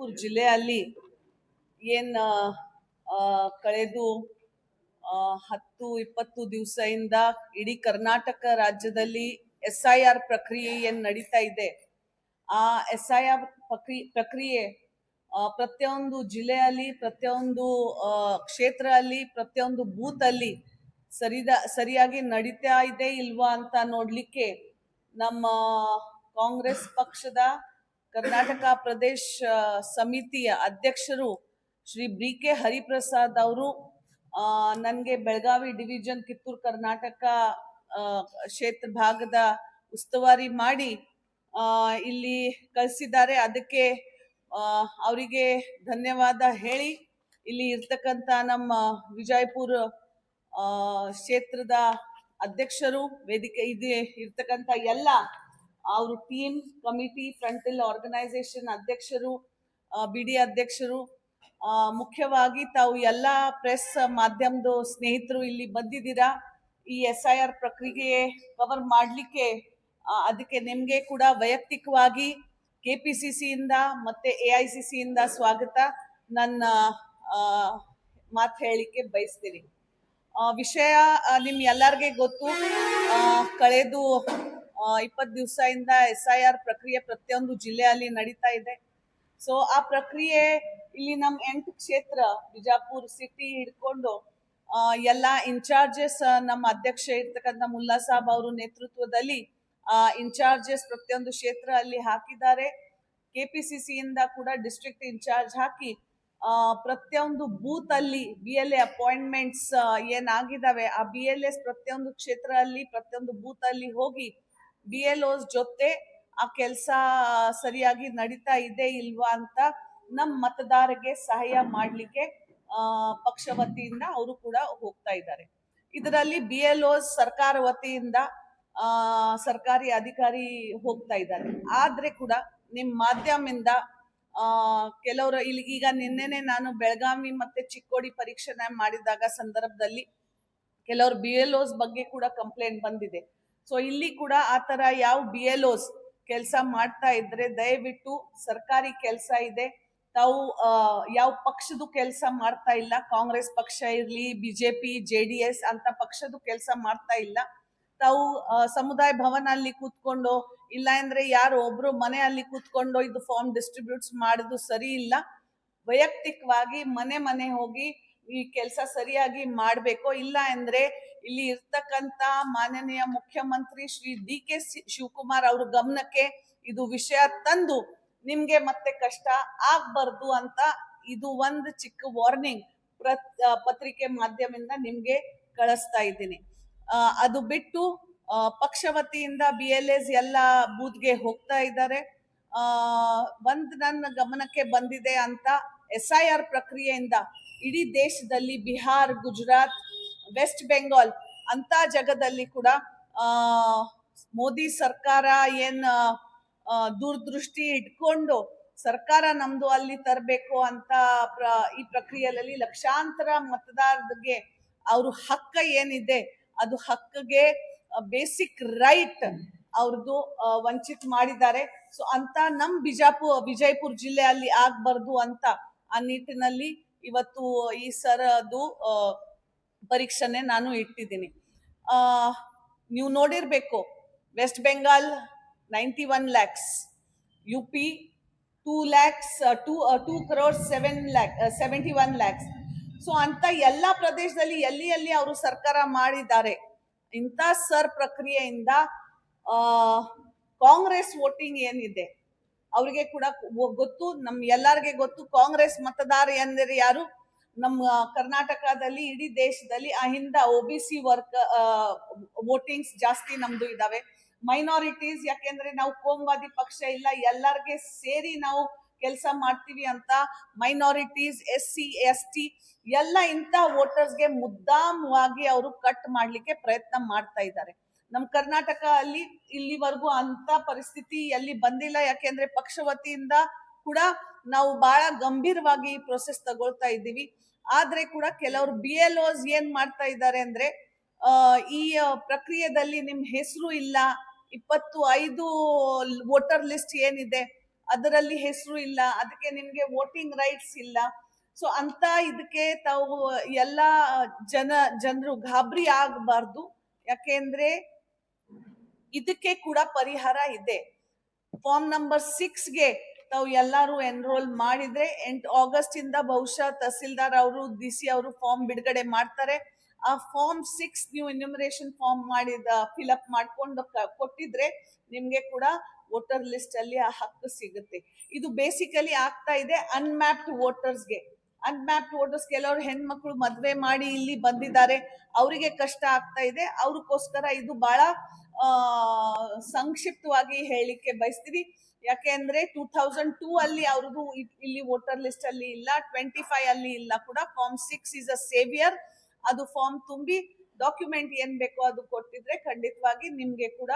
ವಿಜಯಪುರ ಜಿಲ್ಲೆಯಲ್ಲಿ ಏನ್ ಕಳೆದು 10-20 ದಿವಸದಿಂದ ಇಡೀ ಕರ್ನಾಟಕ ರಾಜ್ಯದಲ್ಲಿ SIR ಪ್ರಕ್ರಿಯೆ ಏನ್ ನಡೀತಾ ಇದೆ, ಆ SIR ಪ್ರಕ್ರಿಯೆ ಪ್ರತಿಯೊಂದು ಜಿಲ್ಲೆಯಲ್ಲಿ, ಪ್ರತಿಯೊಂದು ಕ್ಷೇತ್ರದಲ್ಲಿ, ಪ್ರತಿಯೊಂದು ಬೂತ್ ಅಲ್ಲಿ ಸರಿಯಾಗಿ ನಡೀತಾ ಇದೆ ಇಲ್ವಾ ಅಂತ ನೋಡ್ಲಿಕ್ಕೆ ನಮ್ಮ ಕಾಂಗ್ರೆಸ್ ಪಕ್ಷದ ಕರ್ನಾಟಕ ಪ್ರದೇಶ ಸಮಿತಿಯ ಅಧ್ಯಕ್ಷರು ಶ್ರೀ BK ಹರಿಪ್ರಸಾದ್ ಅವರು ನನಗೆ ಬೆಳಗಾವಿ ಡಿವಿಷನ್ ಕಿತ್ತೂರು ಕರ್ನಾಟಕ ಕ್ಷೇತ್ರ ಭಾಗದ ಉಸ್ತುವಾರಿ ಮಾಡಿ ಇಲ್ಲಿ ಕಳಿಸಿದ್ದಾರೆ. ಅದಕ್ಕೆ ಅವರಿಗೆ ಧನ್ಯವಾದ ಹೇಳಿ, ಇಲ್ಲಿ ಇರ್ತಕ್ಕಂಥ ನಮ್ಮ ವಿಜಯಪುರ ಕ್ಷೇತ್ರದ ಅಧ್ಯಕ್ಷರು, ವೇದಿಕೆ ಇದೆ ಇರ್ತಕ್ಕಂಥ ಎಲ್ಲ ಅವರು ಟೀಮ್ ಕಮಿಟಿ ಫ್ರಂಟಲ್ ಆರ್ಗನೈಸೇಷನ್ ಅಧ್ಯಕ್ಷರು, BD ಅಧ್ಯಕ್ಷರು, ಮುಖ್ಯವಾಗಿ ತಾವು ಎಲ್ಲ ಪ್ರೆಸ್ ಮಾಧ್ಯಮದ ಸ್ನೇಹಿತರು ಇಲ್ಲಿ ಬಂದಿದ್ದೀರಾ ಈ SIR ಪ್ರಕ್ರಿಯೆ ಕವರ್ ಮಾಡಲಿಕ್ಕೆ. ಅದಕ್ಕೆ ನಿಮಗೆ ಕೂಡ ವೈಯಕ್ತಿಕವಾಗಿ KPCC ಇಂದ ಮತ್ತೆ AICC ಇಂದ ಸ್ವಾಗತ. ನನ್ನ ಮಾತು ಹೇಳಲಿಕ್ಕೆ ಬಯಸ್ತೀನಿ. ವಿಷಯ ನಿಮ್ ಎಲ್ಲರಿಗೆ ಗೊತ್ತು, ಕಳೆದು 20 ದಿವಸದಿಂದ SIR ಪ್ರಕ್ರಿಯೆ ಪ್ರತಿಯೊಂದು ಜಿಲ್ಲೆಯಲ್ಲಿ ನಡೀತಾ ಇದೆ. ಸೊ ಆ ಪ್ರಕ್ರಿಯೆ ಇಲ್ಲಿ ನಮ್ಮ 8 ಕ್ಷೇತ್ರ ಬಿಜಾಪುರ ಸಿಟಿ ಹಿಡ್ಕೊಂಡು ಎಲ್ಲ ಇನ್ಚಾರ್ಜಸ್ ನಮ್ಮ ಅಧ್ಯಕ್ಷ ಇರ್ತಕ್ಕಂಥ ಮುಲ್ಲಾ ಸಾಬ್ ಅವರು ನೇತೃತ್ವದಲ್ಲಿ ಇನ್ಚಾರ್ಜಸ್ ಪ್ರತಿಯೊಂದು ಕ್ಷೇತ್ರ ಅಲ್ಲಿ ಹಾಕಿದ್ದಾರೆ. KPCC ಇಂದ ಕೂಡ ಡಿಸ್ಟ್ರಿಕ್ಟ್ ಇನ್ಚಾರ್ಜ್ ಹಾಕಿ ಪ್ರತಿಯೊಂದು ಬೂತ್ ಅಲ್ಲಿ BLA ಅಪಾಯಿಂಟ್ಮೆಂಟ್ಸ್ ಏನಾಗಿದ್ದಾವೆ ಆ BLAs ಪ್ರತಿಯೊಂದು ಕ್ಷೇತ್ರ ಅಲ್ಲಿ ಪ್ರತಿಯೊಂದು ಬೂತ್ ಅಲ್ಲಿ ಹೋಗಿ BLOs ಜೊತೆ ಆ ಕೆಲಸ ಸರಿಯಾಗಿ ನಡೀತಾ ಇದೆ ಇಲ್ವಾ ಅಂತ ನಮ್ಮ ಮತದಾರರಿಗೆ ಸಹಾಯ ಮಾಡ್ಲಿಕ್ಕೆ ಪಕ್ಷ ವತಿಯಿಂದ ಅವರು ಕೂಡ ಹೋಗ್ತಾ ಇದ್ದಾರೆ. ಇದರಲ್ಲಿ BLOs ಸರ್ಕಾರ ವತಿಯಿಂದ ಸರ್ಕಾರಿ ಅಧಿಕಾರಿ ಹೋಗ್ತಾ ಇದ್ದಾರೆ. ಆದ್ರೆ ಕೂಡ ನಿಮ್ ಮಾಧ್ಯಮದಿಂದ ಕೆಲವರು ಇಲ್ಲಿ ಈಗ ನಿನ್ನೆನೆ ನಾನು ಬೆಳಗಾವಿ ಮತ್ತೆ ಚಿಕ್ಕೋಡಿ ಪರೀಕ್ಷೆ ಮಾಡಿದಾಗ ಸಂದರ್ಭದಲ್ಲಿ ಕೆಲವರು BLOs ಬಗ್ಗೆ ಕೂಡ ಕಂಪ್ಲೇಂಟ್ ಬಂದಿದೆ. ಸೊ ಇಲ್ಲಿ ಕೂಡ ಆ ತರ ಯಾವ BLOs ಕೆಲಸ ಮಾಡ್ತಾ ಇದ್ರೆ ದಯವಿಟ್ಟು ಸರ್ಕಾರಿ ಕೆಲಸ ಇದೆ, ತಾವು ಯಾವ ಪಕ್ಷದ ಕೆಲಸ ಮಾಡ್ತಾ ಇಲ್ಲ, ಕಾಂಗ್ರೆಸ್ ಪಕ್ಷ ಇರ್ಲಿ BJP JDS ಅಂತ ಪಕ್ಷದ ಕೆಲಸ ಮಾಡ್ತಾ ಇಲ್ಲ. ತಾವು ಸಮುದಾಯ ಭವನ ಅಲ್ಲಿ ಕೂತ್ಕೊಂಡು ಇಲ್ಲ ಅಂದ್ರೆ ಯಾರು ಒಬ್ರು ಮನೆಯಲ್ಲಿ ಕೂತ್ಕೊಂಡು ಇದು ಫಾರ್ಮ್ ಡಿಸ್ಟ್ರಿಬ್ಯೂಟ್ಸ್ ಮಾಡೋದು ಸರಿ ಇಲ್ಲ. ವೈಯಕ್ತಿಕವಾಗಿ ಮನೆ ಹೋಗಿ ಈ ಕೆಲಸ ಸರಿಯಾಗಿ ಮಾಡ್ಬೇಕು. ಇಲ್ಲ ಅಂದ್ರೆ ಇಲ್ಲಿ ಇರ್ತಕ್ಕಂಥ ಮಾನನೀಯ ಮುಖ್ಯಮಂತ್ರಿ ಶ್ರೀ DK ಶಿವಕುಮಾರ್ ಅವ್ರ ಗಮನಕ್ಕೆ ಇದು ವಿಷಯ ತಂದು ನಿಮ್ಗೆ ಮತ್ತೆ ಕಷ್ಟ ಆಗ್ಬಾರ್ದು ಅಂತ ಇದು ಒಂದು ಚಿಕ್ಕ ವಾರ್ನಿಂಗ್ ಪತ್ರಿಕೆ ಮಾಧ್ಯಮದಿಂದ ನಿಮ್ಗೆ ಕಳಿಸ್ತಾ ಇದ್ದೀನಿ. ಅದು ಬಿಟ್ಟು ಪಕ್ಷ ವತಿಯಿಂದ BLAs ಎಲ್ಲ ಬೂತ್ಗೆ ಹೋಗ್ತಾ ಇದ್ದಾರೆ. ಒಂದು ನನ್ನ ಗಮನಕ್ಕೆ ಬಂದಿದೆ ಅಂತ SIR ಪ್ರಕ್ರಿಯೆಯಿಂದ ಇಡೀ ದೇಶದಲ್ಲಿ ಬಿಹಾರ್, ಗುಜರಾತ್, ವೆಸ್ಟ್ ಬೆಂಗಾಲ್ ಅಂತ ಜಾಗದಲ್ಲಿ ಕೂಡ ಮೋದಿ ಸರ್ಕಾರ ಏನ್ ದೂರದೃಷ್ಟಿ ಇಟ್ಕೊಂಡು ಸರ್ಕಾರ ನಮ್ದು ಅಲ್ಲಿ ತರಬೇಕು ಅಂತ ಈ ಪ್ರಕ್ರಿಯೆಯಲ್ಲಿ ಲಕ್ಷಾಂತರ ಮತದಾರರಿಗೆ ಅವ್ರ ಹಕ್ಕ ಏನಿದೆ ಅದು ಹಕ್ಕಿಗೆ ಬೇಸಿಕ್ ರೈಟ್ ಅವ್ರದ್ದು ವಂಚಿತ ಮಾಡಿದ್ದಾರೆ. ಸೊ ಅಂತ ನಮ್ ವಿಜಯಪುರ ಜಿಲ್ಲೆಯಲ್ಲಿ ಆಗ್ಬಾರ್ದು ಅಂತ ಆ ನಿಟ್ಟಿನಲ್ಲಿ ಇವತ್ತು ಈ ಸರದು ಪರೀಕ್ಷೆನೆ ನಾನು ಇಟ್ಟಿದ್ದೀನಿ. ನೀವು ನೋಡಿರ್ಬೇಕು, West Bengal 91 lakhs, UP 2 crores 71 lakhs. So ಅಂತ ಎಲ್ಲ ಪ್ರದೇಶದಲ್ಲಿ ಎಲ್ಲಿ ಅವರು ಸರ್ಕಾರ ಮಾಡಿದ್ದಾರೆ. ಇಂಥ ಪ್ರಕ್ರಿಯೆಯಿಂದ ಕಾಂಗ್ರೆಸ್ ವೋಟಿಂಗ್ ಏನಿದೆ ಅವರಿಗೆ ಕೂಡ ಗೊತ್ತು, ನಮ್ ಎಲ್ಲರಿಗೆ ಗೊತ್ತು ಕಾಂಗ್ರೆಸ್ ಮತದಾರ ಎಂದರೆ ಯಾರು. ನಮ್ಮ ಕರ್ನಾಟಕದಲ್ಲಿ ಇಡೀ ದೇಶದಲ್ಲಿ ಅಹಿಂದ OBC ವರ್ಕ್ ವೋಟಿಂಗ್ಸ್ ಜಾಸ್ತಿ ನಮ್ದು ಇದಾವೆ. ಮೈನಾರಿಟೀಸ್, ಯಾಕೆಂದ್ರೆ ನಾವು ಕೋಮುವಾದಿ ಪಕ್ಷ ಇಲ್ಲ, ಎಲ್ಲರಿಗೆ ಸೇರಿ ನಾವು ಕೆಲಸ ಮಾಡ್ತೀವಿ ಅಂತ ಮೈನಾರಿಟೀಸ್, SC ST ಎಲ್ಲ ಇಂಥ ವೋಟರ್ಸ್ಗೆ ಮುದ್ದಾಮವಾಗಿ ಅವರು ಕಟ್ ಮಾಡ್ಲಿಕ್ಕೆ ಪ್ರಯತ್ನ ಮಾಡ್ತಾ ಇದ್ದಾರೆ. ನಮ್ಮ ಕರ್ನಾಟಕ ಅಲ್ಲಿ ಇಲ್ಲಿವರೆಗೂ ಅಂತ ಪರಿಸ್ಥಿತಿ ಎಲ್ಲಿ ಬಂದಿಲ್ಲ, ಯಾಕೆಂದ್ರೆ ಪಕ್ಷ ವತಿಯಿಂದ ಕೂಡ ನಾವು ಬಹಳ ಗಂಭೀರವಾಗಿ ಈ ಪ್ರೊಸೆಸ್ ತಗೊಳ್ತಾ ಇದ್ದೀವಿ. ಆದ್ರೆ ಕೂಡ ಕೆಲವರು BLOs ಏನ್ ಮಾಡ್ತಾ ಇದ್ದಾರೆ ಅಂದ್ರೆ ಈ ಪ್ರಕ್ರಿಯೆಯಲ್ಲಿ ನಿಮ್ ಹೆಸರು ಇಲ್ಲ, 25 ವೋಟರ್ ಲಿಸ್ಟ್ ಏನಿದೆ ಅದರಲ್ಲಿ ಹೆಸರು ಇಲ್ಲ, ಅದಕ್ಕೆ ನಿಮ್ಗೆ ವೋಟಿಂಗ್ ರೈಟ್ಸ್ ಇಲ್ಲ. ಸೊ ಅಂತ ಇದಕ್ಕೆ ತಾವು ಎಲ್ಲ ಜನರು ಗಾಬರಿ ಆಗಬಾರ್ದು. ಯಾಕೆಂದ್ರೆ ಇದಕ್ಕೆ ಕೂಡ ಪರಿಹಾರ ಇದೆ. ಫಾರ್ಮ್ ನಂಬರ್ 6ಗೆ ತಾವು ಎಲ್ಲರೂ ಎನ್ರೋಲ್ ಮಾಡಿದ್ರೆ 8 ಆಗಸ್ಟ್ ಇಂದ ಬಹುಶಃ ತಹಸೀಲ್ದಾರ್ ಅವರು DC ಅವರು ಫಾರ್ಮ್ ಬಿಡುಗಡೆ ಮಾಡ್ತಾರೆ. ಆ ಫಾರ್ಮ್ 6 ನೀವು ಎನ್ಯುಮರೇಷನ್ ಫಾರ್ಮ್ ಫಿಲ್ಅಪ್ ಮಾಡ್ಕೊಂಡು ಕೊಟ್ಟಿದ್ರೆ ನಿಮ್ಗೆ ಕೂಡ ವೋಟರ್ ಲಿಸ್ಟ್ ಅಲ್ಲಿ ಆ ಹಕ್ಕು ಸಿಗುತ್ತೆ. ಇದು ಬೇಸಿಕಲಿ ಆಗ್ತಾ ಇದೆ ಅನ್ಮ್ಯಾಪ್ಡ್ ವೋಟರ್ಸ್ಗೆ. ಅನ್ಮ್ಯಾಪ್ಡ್ ವೋಟರ್ಸ್ ಕೆಲವರು ಹೆಣ್ಮಕ್ಳು ಮದ್ವೆ ಮಾಡಿ ಇಲ್ಲಿ ಬಂದಿದ್ದಾರೆ, ಅವರಿಗೆ ಕಷ್ಟ ಆಗ್ತಾ ಇದೆ. ಅವ್ರಿಗೋಸ್ಕರ ಇದು ಬಹಳ ಸಂಕ್ಷಿಪ್ತವಾಗಿ ಹೇಳಿಕೆ ಬಯಸ್ತೀವಿ. ಯಾಕೆಂದ್ರೆ 2002 ಅಲ್ಲಿ ಅವ್ರದ್ದು ಇಲ್ಲಿ ವೋಟರ್ ಲಿಸ್ಟ್ ಅಲ್ಲಿ ಇಲ್ಲ, 25 ಅಲ್ಲಿ ಇಲ್ಲ ಕೂಡ. Form 6 is a saviour. ಅದು ಫಾರ್ಮ್ ತುಂಬಿ ಡಾಕ್ಯುಮೆಂಟ್ ಏನ್ ಬೇಕೋ ಅದು ಕೊಟ್ಟಿದ್ರೆ ಖಂಡಿತವಾಗಿ ನಿಮ್ಗೆ ಕೂಡ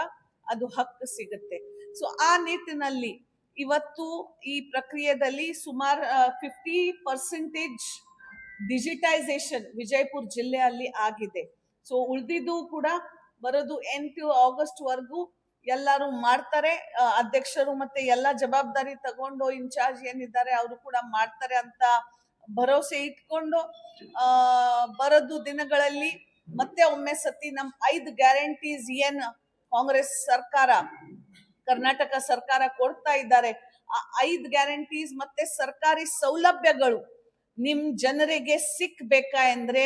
ಅದು ಹಕ್ಕು ಸಿಗುತ್ತೆ. ಸೊ ಆ ನಿಟ್ಟಿನಲ್ಲಿ ಇವತ್ತು ಈ ಪ್ರಕ್ರಿಯೆಯಲ್ಲಿ ಸುಮಾರು 50% ಡಿಜಿಟೈಸೇಷನ್ ವಿಜಯಪುರ ಜಿಲ್ಲೆಯಲ್ಲಿ ಆಗಿದೆ. ಸೊ ಉಳಿದಿದ್ದು ಕೂಡ ಬರೋದು 8 ಆಗಸ್ಟ್ ವರೆಗೂ ಎಲ್ಲರೂ ಮಾಡ್ತಾರೆ. ಅಧ್ಯಕ್ಷರು ಮತ್ತೆ ಎಲ್ಲ ಜವಾಬ್ದಾರಿ ತಗೊಂಡು ಇನ್ಚಾರ್ಜ್ ಏನಿದ್ದಾರೆ ಅವರು ಕೂಡ ಮಾಡ್ತಾರೆ ಅಂತ ಭರವಸೆ ಇಟ್ಕೊಂಡು ಬರೋದು ದಿನಗಳಲ್ಲಿ ಮತ್ತೆ ಒಮ್ಮೆ ಸತಿ ನಮ್ 5 ಗ್ಯಾರಂಟೀಸ್ ಏನ್ ಕಾಂಗ್ರೆಸ್ ಸರ್ಕಾರ ಕರ್ನಾಟಕ ಸರ್ಕಾರ ಕೊಡ್ತಾ ಇದ್ದಾರೆ, ಆ 5 ಗ್ಯಾರಂಟೀಸ್ ಮತ್ತೆ ಸರ್ಕಾರಿ ಸೌಲಭ್ಯಗಳು ನಿಮ್ ಜನರಿಗೆ ಸಿಕ್ಬೇಕಾ ಅಂದ್ರೆ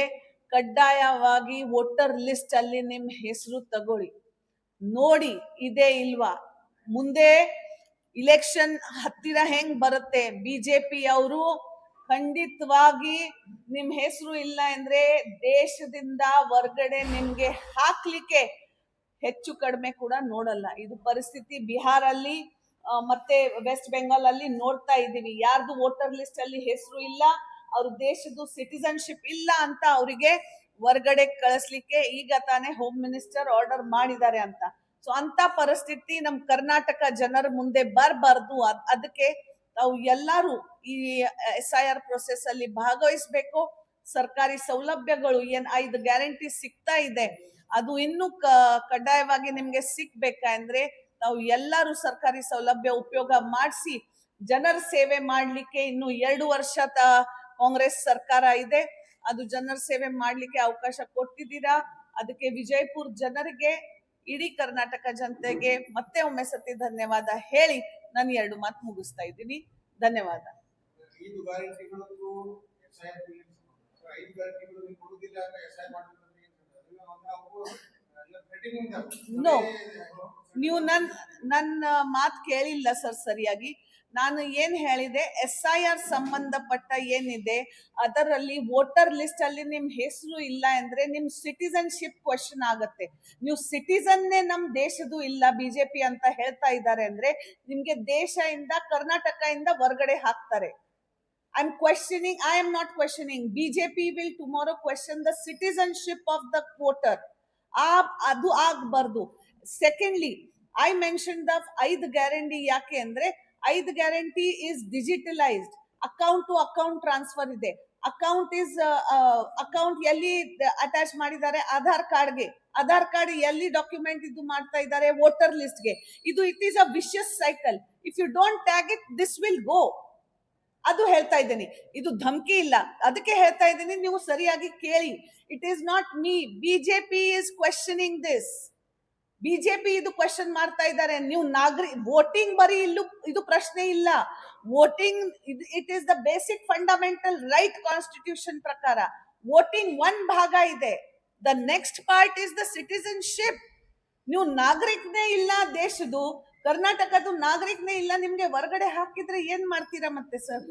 ಕಡ್ಡಾಯವಾಗಿ ವೋಟರ್ ಲಿಸ್ಟ್ ಅಲ್ಲಿ ನಿಮ್ ಹೆಸರು ತಗೊಳ್ಳಿ, ನೋಡಿ ಇದೆ ಇಲ್ವಾ. ಮುಂದೆ ಇಲೆಕ್ಷನ್ ಹತ್ತಿರ ಹೆಂಗ್ ಬರುತ್ತೆ, ಬಿಜೆಪಿ ಅವರು ಖಂಡಿತವಾಗಿ ನಿಮ್ ಹೆಸರು ಇಲ್ಲ ಅಂದ್ರೆ ದೇಶದಿಂದ ಹೊರಗಡೆ ನಿಮ್ಗೆ ಹಾಕ್ಲಿಕ್ಕೆ ಹೆಚ್ಚು ಕಡಿಮೆ ಕೂಡ ನೋಡಲ್ಲ. ಇದು ಪರಿಸ್ಥಿತಿ ಬಿಹಾರಲ್ಲಿ ಮತ್ತೆ ವೆಸ್ಟ್ ಬೆಂಗಾಲ್ ಅಲ್ಲಿ ನೋಡ್ತಾ ಇದ್ದೀವಿ. ಯಾರ್ದು ವೋಟರ್ ಲಿಸ್ಟ್ ಅಲ್ಲಿ ಹೆಸರು ಇಲ್ಲ, ಅವ್ರ ದೇಶದ ಸಿಟಿಸನ್ಶಿಪ್ ಇಲ್ಲ ಅಂತ ಅವರಿಗೆ ಹೊರಗಡೆ ಕಳಿಸ್ಲಿಕ್ಕೆ ಈಗ ತಾನೇ ಹೋಮ್ ಮಿನಿಸ್ಟರ್ ಆರ್ಡರ್ ಮಾಡಿದ್ದಾರೆ ಅಂತ. ಸೊ ಅಂತ ಪರಿಸ್ಥಿತಿ ನಮ್ ಕರ್ನಾಟಕ ಜನರ ಮುಂದೆ ಬರಬಾರ್ದು. ಅದಕ್ಕೆ ತಾವು ಎಲ್ಲರೂ ಈ SIR ಪ್ರೊಸೆಸ್ ಅಲ್ಲಿ ಭಾಗವಹಿಸ್ಬೇಕು. ಸರ್ಕಾರಿ ಸೌಲಭ್ಯಗಳು ಏನ್ 5 ಗ್ಯಾರಂಟಿ ಸಿಗ್ತಾ ಇದೆ ಅದು ಇನ್ನು ಕಡ್ಡಾಯವಾಗಿ ನಿಮ್ಗೆ ಸಿಕ್ಬೇಕಾ ಅಂದ್ರೆ ನಾವು ಎಲ್ಲರೂ ಸರ್ಕಾರಿ ಸೌಲಭ್ಯ ಉಪಯೋಗ ಮಾಡಿಸಿ ಜನರ ಸೇವೆ ಮಾಡ್ಲಿಕ್ಕೆ ಇನ್ನು 2 ವರ್ಷ ಕಾಂಗ್ರೆಸ್ ಸರ್ಕಾರ ಇದೆ, ಅದು ಜನರ ಸೇವೆ ಮಾಡ್ಲಿಕ್ಕೆ ಅವಕಾಶ ಕೊಟ್ಟಿದ್ದೀರಾ. ಅದಕ್ಕೆ ವಿಜಯಪುರ ಜನರಿಗೆ, ಇಡೀ ಕರ್ನಾಟಕ ಜನತೆಗೆ ಮತ್ತೆ ಒಮ್ಮೆ ಸತಿ ಧನ್ಯವಾದ ಹೇಳಿ ನಾನು 2 ಮಾತು ಮುಗಿಸ್ತಾ ಇದ್ದೀನಿ. ಧನ್ಯವಾದ. ನೋ, ನೀವು ನನ್ನ ಮಾತು ಕೇಳಿಲ್ಲ ಸರ್ ಸರಿಯಾಗಿ. ನಾನು ಏನ್ ಹೇಳಿದೆ, SIR ಸಂಬಂಧಪಟ್ಟ ಏನಿದೆ ಅದರಲ್ಲಿ ವೋಟರ್ ಲಿಸ್ಟ್ ಅಲ್ಲಿ ನಿಮ್ ಹೆಸರು ಇಲ್ಲ ಅಂದ್ರೆ ನಿಮ್ ಸಿಟಿಸನ್ಶಿಪ್ ಕ್ವಶನ್ ಆಗತ್ತೆ. ನೀವು ಸಿಟಿಸನ್ನೇ ನಮ್ ದೇಶದ್ದು ಇಲ್ಲ ಬಿಜೆಪಿ ಅಂತ ಹೇಳ್ತಾ ಇದ್ದಾರೆ ಅಂದ್ರೆ ನಿಮ್ಗೆ ದೇಶದಿಂದ ಕರ್ನಾಟಕ ಇಂದ ಹೊರಗಡೆ ಹಾಕ್ತಾರೆ. I am not questioning. BJP will tomorrow question the citizenship of the voter. ಅದು ಆಗಬಾರ್ದು. Secondly, I mention the 5 guarantee. ಯಾಕೆ ಅಂದ್ರೆ 5 guarantee is digitalised. Account to account transfer ಇದೆ. ಅಕೌಂಟ್ ಎಲ್ಲಿ ಅಟ್ಯಾಚ್ ಮಾಡಿದ್ದಾರೆ, ಆಧಾರ್ ಕಾರ್ಡ್ಗೆ. ಆಧಾರ್ ಕಾರ್ಡ್ ಎಲ್ಲಿ ಡಾಕ್ಯುಮೆಂಟ್ ಇದು ಮಾಡ್ತಾ ಇದ್ದಾರೆ, ವೋಟರ್ ಲಿಸ್ಟ್ಗೆ. It is a vicious cycle. If you don't tag it, this will go. ಅದು ಹೇಳ್ತಾ ಇದ್ದೀನಿ, ಇದು ಧಮಕಿ ಇಲ್ಲ. ಅದಕ್ಕೆ ಹೇಳ್ತಾ ಇದ್ದೀನಿ, ನೀವು ಸರಿಯಾಗಿ ಕೇಳಿ. It is not me. BJP is questioning this. BJP ಇದು ಕ್ವೆಶ್ಚನ್ ಮಾಡ್ತಾ ಇದ್ದಾರೆ. ನೀವು ವೋಟಿಂಗ್ ಬರೀ ಇದು ಪ್ರಶ್ನೆ ಇಲ್ಲ. Voting it is the basic fundamental right constitution ಪ್ರಕಾರ. ವೋಟಿಂಗ್ ಒಂದ್ ಭಾಗ ಇದೆ. The next part is the citizenship. ನೀವು ನಾಗರಿಕನೇ ಇಲ್ಲ ದೇಶದ್ದು, ಕರ್ನಾಟಕದ ನಾಗರಿಕನೇ ಇಲ್ಲ, ನಿಮ್ಗೆ ಹೊರಗಡೆ ಹಾಕಿದ್ರೆ ಏನ್ ಮಾಡ್ತೀರಾ ಮತ್ತೆ ಸರ್?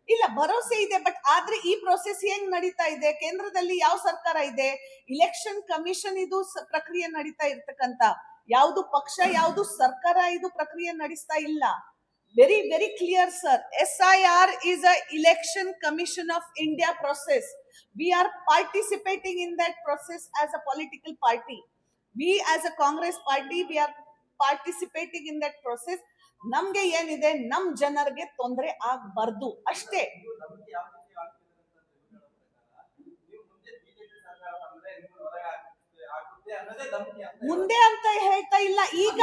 ಇಲ್ಲ, ಭರವಸೆ ಇದೆ. ಬಟ್ ಆದ್ರೆ ಈ ಪ್ರೊಸೆಸ್ ಹೆಂಗ್ ನಡೀತಾ ಇದೆ, ಕೇಂದ್ರದಲ್ಲಿ ಯಾವ ಸರ್ಕಾರ ಇದೆ, ಇಲೆಕ್ಷನ್ ಕಮಿಷನ್ ಇದು ಪ್ರಕ್ರಿಯೆ ನಡೀತಾ ಇರ್ತಕ್ಕಂತ. ಯಾವುದು ಪಕ್ಷ, ಯಾವುದು ಸರ್ಕಾರ ಇದು ಪ್ರಕ್ರಿಯೆ ನಡೆಸ್ತಾ ಇಲ್ಲ. Very, very clear, sir. SIR is a election commission of India process. We are participating in that process as a political party. We as a Congress party, we are participating in that process. ನಮ್ಗೆ ಏನಿದೆ, ನಮ್ ಜನರಿಗೆ ತೊಂದರೆ ಆಗ್ಬಾರ್ದು ಅಷ್ಟೇ. ಮುಂದೆ ಅಂತ ಹೇಳ್ತಾ ಇಲ್ಲ. ಈಗ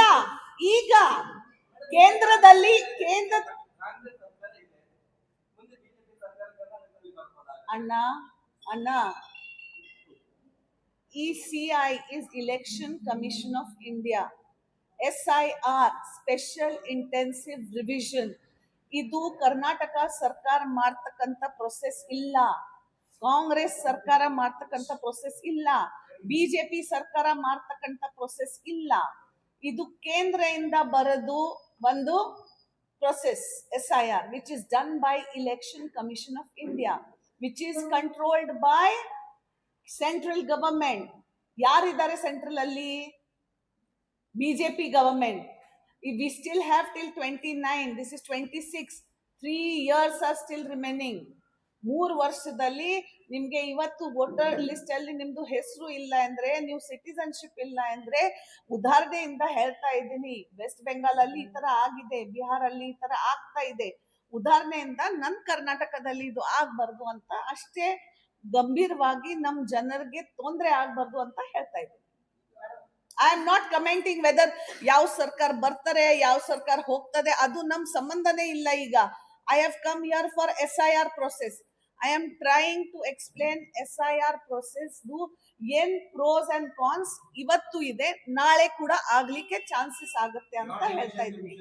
ಈಗ ಕೇಂದ್ರದಲ್ಲಿ ಅಣ್ಣ ಅಣ್ಣ ECI is Election Commission of India. SIR Special Intensive Revision ಇದು ಕರ್ನಾಟಕ ಸರ್ಕಾರ ಮಾಡ್ತಕ್ಕಂಥ ಪ್ರೊಸೆಸ್ ಇಲ್ಲ, ಕಾಂಗ್ರೆಸ್ ಸರ್ಕಾರ ಮಾಡ್ತಕ್ಕಂಥ ಪ್ರೊಸೆಸ್ ಇಲ್ಲ, ಬಿಜೆಪಿ ಸರ್ಕಾರ ಮಾಡ್ತಕ್ಕಂಥ ಪ್ರೊಸೆಸ್ ಇಲ್ಲ. ಇದು ಕೇಂದ್ರದಿಂದ ಬರೆದು ಒಂದು process SIR which is done by Election Commission of India, which is controlled by central government. ಯಾರಿದ್ದಾರೆ ಸೆಂಟ್ರಲ್ ಅಲ್ಲಿ? BJP government. We still have till 29, this is 26, 3 years are still remaining. 3 ವರ್ಷದಲ್ಲಿ ನಿಮ್ಗೆ ಇವತ್ತು ವೋಟರ್ ಲಿಸ್ಟ್ ಅಲ್ಲಿ ನಿಮ್ದು ಹೆಸರು ಇಲ್ಲ ಅಂದ್ರೆ, ನೀವು ಸಿಟಿಸನ್ಶಿಪ್ ಇಲ್ಲ ಅಂದ್ರೆ, ಉದಾಹರಣೆಯಿಂದ ಹೇಳ್ತಾ ಇದ್ದೀನಿ, ವೆಸ್ಟ್ ಬೆಂಗಾಲ್ ಅಲ್ಲಿ ಈ ತರ ಆಗಿದೆ, ಬಿಹಾರ್ ಅಲ್ಲಿ ಈ ತರ ಆಗ್ತಾ ಇದೆ. ಉದಾಹರಣೆಯಿಂದ ನನ್ ಕರ್ನಾಟಕದಲ್ಲಿ ಇದು ಆಗ್ಬಾರ್ದು ಅಂತ ಅಷ್ಟೇ ಗಂಭೀರವಾಗಿ ನಮ್ ಜನರಿಗೆ ತೊಂದರೆ ಆಗ್ಬಾರ್ದು ಅಂತ ಹೇಳ್ತಾ ಇದ್ದೀನಿ. I am not commenting whether ಯಾವ ಸರ್ಕಾರ ಬರ್ತಾರೆ ಯಾವ ಸರ್ಕಾರ ಹೋಗ್ತದೆ, ಅದು ನಮ್ ಸಂಬಂಧನೇ ಇಲ್ಲ. ಈಗ I have come here for SIR process. I am trying to explain SIR process ಏನ್ ಪ್ರೋಸ್ ಅಂಡ್ ಕಾನ್ಸ್ ಇವತ್ತು ಇದೆ, ನಾಳೆ ಕೂಡ ಆಗ್ಲಿಕ್ಕೆ ಚಾನ್ಸಸ್ ಆಗುತ್ತೆ ಅಂತ ಹೇಳ್ತಾ ಇದ್ದೀನಿ.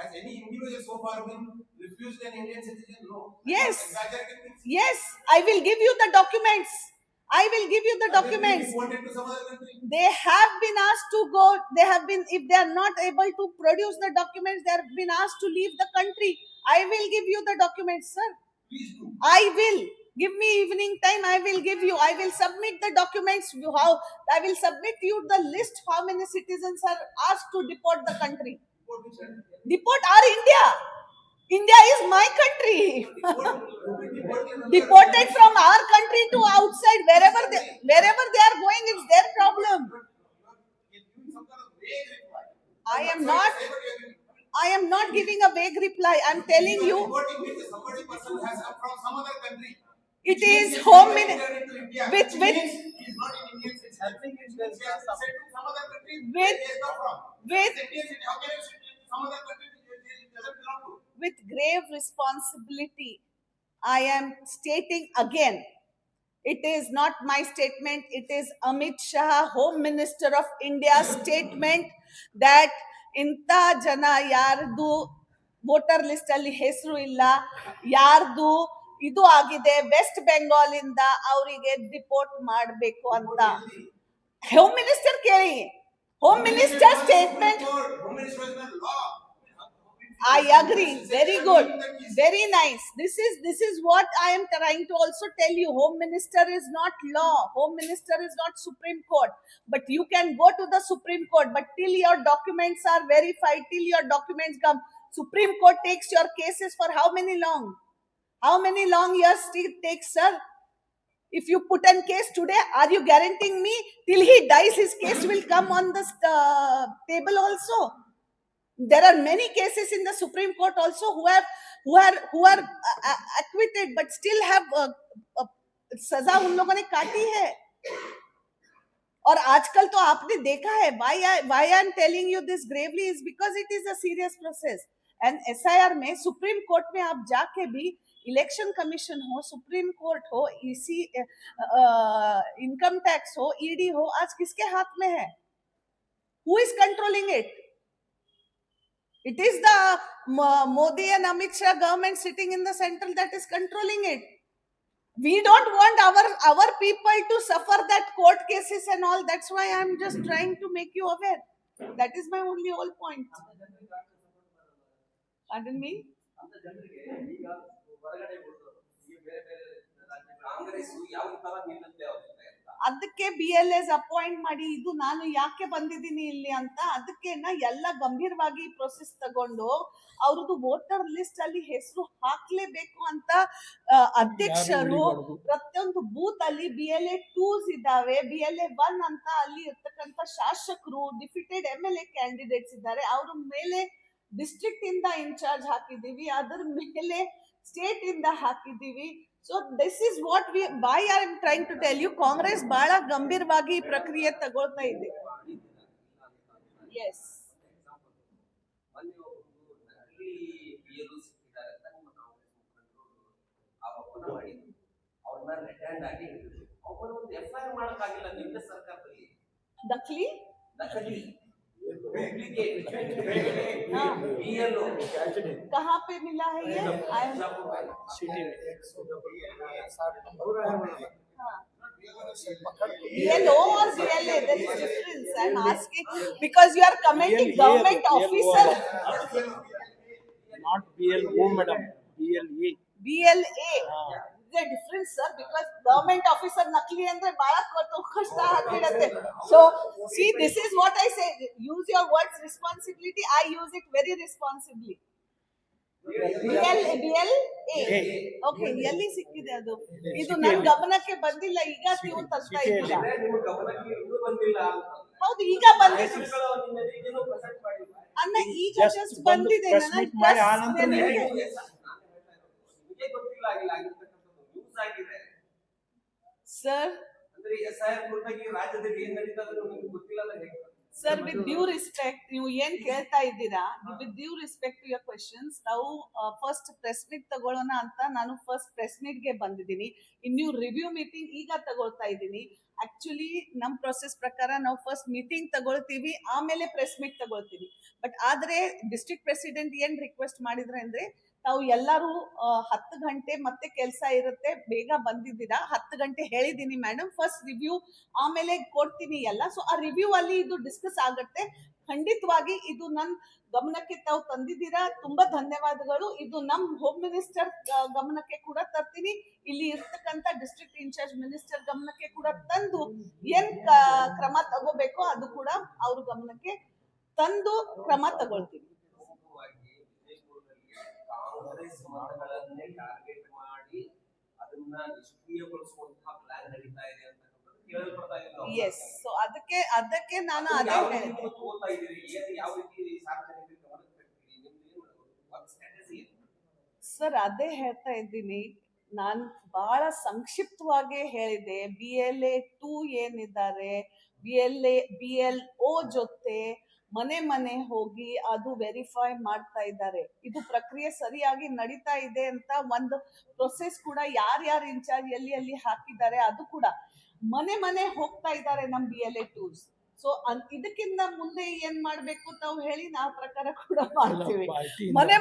Has any individual so far been refused an Indian citizen? No. Yes. Yes, I will give you the documents. I will give you the documents. Deported to some other country? They have been asked to go. They have been, if they are not able to produce the documents, they have been asked to leave the country. I will give you the documents, sir. Please do. I will. Give me evening time. I will give you. I will submit the documents. How I will submit you the list. How many citizens are asked to deport the country? Deport our India. India is my country. Deported from our country to outside, wherever they are going, it's their problem. I am not giving a vague reply. I am telling you. Somebody person has come from some other country. It is home minister with he is not in Indian citizen. Helping is sent to some other country where he has come from. With how can you send to some other country it doesn't belong to? With grave responsibility, I am stating again, it is not my statement, it is Amit Shah, Home Minister of India's statement that inta jana yardu voter list alli hesru illa, yardu ಇದು ಆಗಿದೆ, West Bengal ಇಂದ ಅವರಿಗೆ report ಮಾಡಬೇಕು ಅಂತ. Home minister ಕೇಳಿ, home minister statement. I agree. Very good. Very nice. This is what I am trying to also tell you. Home Minister is not law. Home Minister is not Supreme Court. But you can go to the Supreme Court. But till your documents are verified, till your documents come, Supreme Court takes your cases for how many long? How many long years it takes, sir? If you put a case today, are you guaranteeing me till he dies his case will come on the table also? There are many cases in the Supreme Court also who are acquitted but still have सजा उन लोगों ने काटी है. और आजकल तो आपने देखा है, why I am telling you this gravely is because it is a serious process. And SIR में सुप्रीम कोर्ट में आप जाके भी, इलेक्शन कमीशन हो, सुप्रीम कोर्ट हो, इनकम टैक्स हो, ED हो, आज किसके हाथ में है? Who is controlling it? It is the Modi and Amit Shah government sitting in the central that is controlling it. We don't want our people to suffer that court cases and all. That's why I'm just trying to make you aware. That is my only whole point. Pardon me? ಅದಕ್ಕೆ BLAs appoint ಮಾಡಿ, ಇದು ನಾನು ಯಾಕೆ ಬಂದಿದ್ದೀನಿ ಇಲ್ಲಿ ಅಂತ, ಅದಕ್ಕೆ ಎಲ್ಲ ಗಂಭೀರವಾಗಿ ಪ್ರೊಸೆಸ್ ತಗೊಂಡು ಅವ್ರದ್ದು ವೋಟರ್ ಲಿಸ್ಟ್ ಅಲ್ಲಿ ಹೆಸರು ಹಾಕ್ಲೇಬೇಕು ಅಂತ ಅಧ್ಯಕ್ಷರು ಪ್ರತಿಯೊಂದು ಬೂತ್ ಅಲ್ಲಿ BLA 2s ಇದಾವೆ, BLA 1 ಅಂತ ಅಲ್ಲಿ ಇರ್ತಕ್ಕಂಥ ಶಾಸಕರು, ಡಿಫಿಟೆಡ್ MLA ಕ್ಯಾಂಡಿಡೇಟ್ಸ್ ಇದ್ದಾರೆ, ಅವ್ರ ಮೇಲೆ ಡಿಸ್ಟ್ರಿಕ್ಟ್ ಇಂದ ಇನ್ಚಾರ್ಜ್ ಹಾಕಿದೀವಿ, ಅದರ ಮೇಲೆ ಸ್ಟೇಟ್ ಇಂದ ಹಾಕಿದೀವಿ. So this is what why I am trying to tell you, Congress ಬಹಳ ಗಂಭೀರವಾಗಿ ಈ ಪ್ರಕ್ರಿಯೆ ತಗೊಳ್ತಾ ಇದೆ. ಎಸ್ ನಕಲಿ कहाँ पे मिला है ये? BLO or BLA? There is difference. I am asking because you are commenting government officer. Not BLO, madam. BLA. BLA. There is a difference, sir, because government officer nakli andre bala kashta agbidutte. So see, this is what I say. Use your words responsibility. I use it very responsibly. BLA. Okay, ಎಲ್ಲಿ ಸಿಕ್ಕಿದೆ ಅದು? ಇದು ನನ್ನ ಗಮನಕ್ಕೆ ಬಂದಿಲ್ಲ, ಈಗ ನೀವು ತರ್ತಾ ಇದ್ದೀರಾ. ಹೌದು, ಈಗ ಬಂದಿದೆ ಅನ್ನ, ಈಗ ಜಸ್ಟ್ ಬಂದಿದೆ. Sir sir, with due respect, ನೀವು ಏನ್ ಕೇಳ್ತಾ ಇದ್ದೀರಾ, with due respect to your questions, ನಾವು ಫಸ್ಟ್ ಪ್ರೆಸ್ ಮೀಟ್ ತಗೊಳ್ಳೋಣ ಅಂತ ನಾನು ಫಸ್ಟ್ ಪ್ರೆಸ್ ಮೀಟ್ ಗೆ ಬಂದಿದ್ದೀನಿ. ಇನ್ನು ರಿವ್ಯೂ ಮೀಟಿಂಗ್ ಈಗ ತಗೊಳ್ತಾ ಇದ್ದೀನಿ. ಆಕ್ಚುಲಿ ನಮ್ ಪ್ರೊಸೆಸ್ ಪ್ರಕಾರ ನಾವು ಫಸ್ಟ್ ಮೀಟಿಂಗ್ ತಗೊಳ್ತೀವಿ, ಆಮೇಲೆ ಪ್ರೆಸ್ ಮೀಟ್ ತಗೊಳ್ತೀವಿ. ಬಟ್ ಆದ್ರೆ ಡಿಸ್ಟ್ರಿಕ್ಟ್ ಪ್ರೆಸಿಡೆಂಟ್ ಏನ್ ರಿಕ್ವೆಸ್ಟ್ ಮಾಡಿದ್ರೆ ಅಂದ್ರೆ, ತಾವು ಎಲ್ಲರೂ 10 ಗಂಟೆ ಮತ್ತೆ ಕೆಲಸ ಇರುತ್ತೆ, ಬೇಗ ಬಂದಿದ್ದೀರಾ, 10 ಗಂಟೆ ಹೇಳಿದೀನಿ ಮೇಡಮ್, ಫಸ್ಟ್ ರಿವ್ಯೂ ಆಮೇಲೆ ಕೊಡ್ತೀನಿ ಎಲ್ಲ. ಸೊ ಆ ರಿವ್ಯೂ ಅಲ್ಲಿ ಇದು ಡಿಸ್ಕಸ್ ಆಗುತ್ತೆ. ಖಂಡಿತವಾಗಿ ಇದು ನನ್ನ ಗಮನಕ್ಕೆ ತಾವು ತಂದಿದ್ದೀರಾ, ತುಂಬಾ ಧನ್ಯವಾದಗಳು. ಇದು ನಮ್ ಹೋಮ್ ಮಿನಿಸ್ಟರ್ ಗಮನಕ್ಕೆ ಕೂಡ ತರ್ತೀನಿ, ಇಲ್ಲಿ ಇರ್ತಕ್ಕಂಥ ಡಿಸ್ಟ್ರಿಕ್ಟ್ ಇನ್ಚಾರ್ಜ್ ಮಿನಿಸ್ಟರ್ ಗಮನಕ್ಕೆ ಕೂಡ ತಂದು ಏನ್ ಕ್ರಮ ತಗೋಬೇಕೋ ಅದು ಕೂಡ ಅವ್ರ ಗಮನಕ್ಕೆ ತಂದು ಕ್ರಮ ತಗೊಳ್ತೀವಿ. ಕಾಂಗ್ರೆಸ್ ಮತಗಳನ್ನೇ ಟಾರ್ಗೆಟ್ ಮಾಡಿ ಅದನ್ನ ನಿಷ್ಕ್ರಿಯಗೊಳಿಸುವಂತಹ ಪ್ಲಾನ್ ನಡೀತಾ ಇದೆ ಅಂತ ಕೇಳಲ್ಪಡ್ತಾ ಇದೆ. ಎಸ್, ಸೊ ಅದಕ್ಕೆ ನಾನು ಅದೇ ಹೇಳಿದೆ. ಯಾವ ರೀತಿ ಸಾರ್ವಜನಿಕರಿಗೆ ಗಮನಕ್ಕೆ ತರ್ತೀರಿ, ನಿಮ್ದು ವರ್ಕ್ ಸ್ಟ್ರಾಟಜಿ? ಸರ್, ಅದೇ ಹೇಳ್ತಾ ಇದ್ದೀನಿ, ನಾನು ಬಹಳ ಸಂಕ್ಷಿಪ್ತವಾಗಿ ಹೇಳಿದೆ. BLA 2 ಏನಿದ್ದಾರೆ, BLO ಜೊತೆ ಮನೆ ಹೋಗಿ ಅದು ವೆರಿಫೈ ಮಾಡ್ತಾ ಇದ್ದಾರೆ. ಇದು ಪ್ರಕ್ರಿಯೆ ಸರಿಯಾಗಿ ನಡೀತಾ ಇದೆ ಅಂತ ಒಂದು ಪ್ರೊಸೆಸ್ ಕೂಡ ಯಾರ್ಯಾರು ಇನ್ಚಾರ್ಜ್ ಎಲ್ಲಿ ಹಾಕಿದ್ದಾರೆ ಅದು ಕೂಡ ಮನೆ ಹೋಗ್ತಾ ಇದ್ದಾರೆ ನಮ್ BLA 2s. ಸೊ ಇದಕ್ಕಿಂತ ಮುಂದೆ ಏನ್ ಮಾಡ್ಬೇಕು ತಾವು ಹೇಳಿ, ನಾವು ಪ್ರಕಾರ ಕೂಡ ಮಾಡ್ತೀವಿ.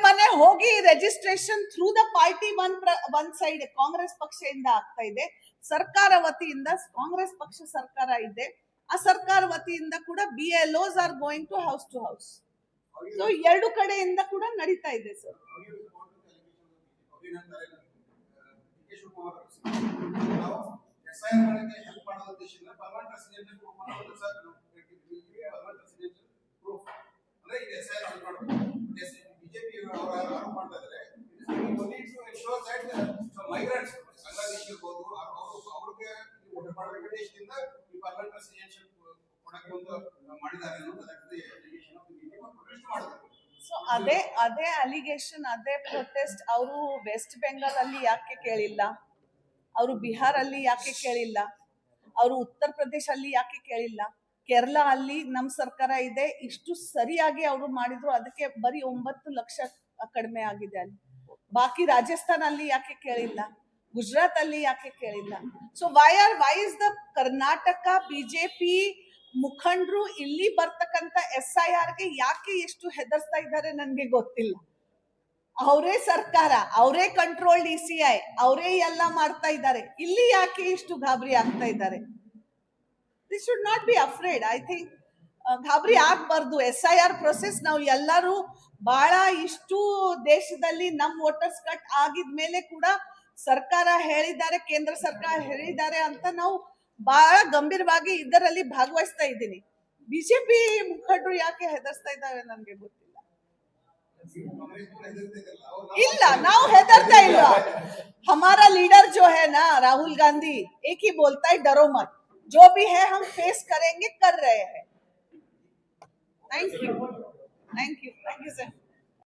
ಮನೆ ಹೋಗಿ registration through the party one side Congress ಪಕ್ಷದಿಂದ ಆಗ್ತಾ ಇದೆ, ಸರ್ಕಾರ ವತಿಯಿಂದ ಕಾಂಗ್ರೆಸ್ ಪಕ್ಷ ಸರ್ಕಾರ ಇದೆ, ಆ ಸರ್ಕಾರ ವತಿಯಿಂದ ಕೂಡ BLOs are going to house. So ಎರಡು ಕಡೆಯಿಂದ ಕೂಡ ನಡೀತಾ ಇದೆ ಸರ್. ಸೊ ಅದೇ ಅಲಿಗೇಷನ್, ಅದೇ ಪ್ರೊಟೆಸ್ಟ್ ಅವರು ವೆಸ್ಟ್ ಬೆಂಗಾಲ್ ಅಲ್ಲಿ ಯಾಕೆ ಕೇಳಿಲ್ಲ, ಅವರು ಬಿಹಾರ್ ಅಲ್ಲಿ ಯಾಕೆ ಕೇಳಿಲ್ಲ, ಅವರು ಉತ್ತರ ಪ್ರದೇಶ ಅಲ್ಲಿ ಯಾಕೆ ಕೇಳಿಲ್ಲ, ಕೇರಳ ಅಲ್ಲಿ ನಮ್ ಸರ್ಕಾರ ಇದೆ, ಇಷ್ಟು ಸರಿಯಾಗಿ ಅವರು ಮಾಡಿದ್ರು, ಅದಕ್ಕೆ ಬರೀ 9 ಲಕ್ಷ ಕಡಿಮೆ ಆಗಿದೆ ಅಲ್ಲಿ. ಬಾಕಿ ರಾಜಸ್ಥಾನ್ ಅಲ್ಲಿ ಯಾಕೆ ಕೇಳಿಲ್ಲ, ಗುಜರಾತ್ ಅಲ್ಲಿ ಯಾಕೆ ಕೇಳಿಲ್ಲ? So why is the Karnataka BJP ಮುಖಂಡರು ಇಲ್ಲಿ ಬರ್ತಕ್ಕಂತ SIR ಗೆ ಯಾಕೆ ಎಷ್ಟು ಹೆದರ್ಸ್ತಾ ಇದ್ದಾರೆ ನನ್ಗೆ ಗೊತ್ತಿಲ್ಲ. ಅವರೇ ಸರ್ಕಾರ, ಅವರೇ ಕಂಟ್ರೋಲ್ DCI, ಅವರೇ ಎಲ್ಲ ಮಾಡ್ತಾ ಇದ್ದಾರೆ, ಇಲ್ಲಿ ಯಾಕೆ ಇಷ್ಟು ಗಾಬರಿ ಆಗ್ತಾ ಇದ್ದಾರೆ? This should not be afraid. I think ಗಾಬರಿ ಆಗ್ಬಾರ್ದು. SIR ಪ್ರೊಸೆಸ್ ನಾವು ಎಲ್ಲರೂ ಬಹಳ ಇಷ್ಟು ದೇಶದಲ್ಲಿ ನಮ್ ವೋಟರ್ಸ್ ಕಟ್ ಆಗಿದ್ಮೇಲೆ ಕೂಡ ಸರ್ಕಾರ ಹೇಳಿದ್ದಾರೆ, ಕೇಂದ್ರ ಸರ್ಕಾರ ಹೇಳಿದ್ದಾರೆ ಅಂತ ನಾವು ಬಹಳ ಗಂಭೀರವಾಗಿ ಇದರಲ್ಲಿ ಭಾಗವಹಿಸ್ತಾ ಇದ್ದೀನಿ. ಬಿಜೆಪಿ ಮುಖಂಡರು ಯಾಕೆ ಹೆದರ್ಸ್ತಾ ಇದ್ದಾರೆ ನನ್ಗೆ ಗೊತ್ತಿಲ್ಲ. ಇಲ್ಲ, ನಾವು ಹೆದರ್ತಾ ಇಲ್ಲ. हमारा लीडर जो है ना राहुल गांधी, एक ही बोलता है डरो मत, जो भी है हम फेस करेंगे, कर रहे हैं. Thank you sir.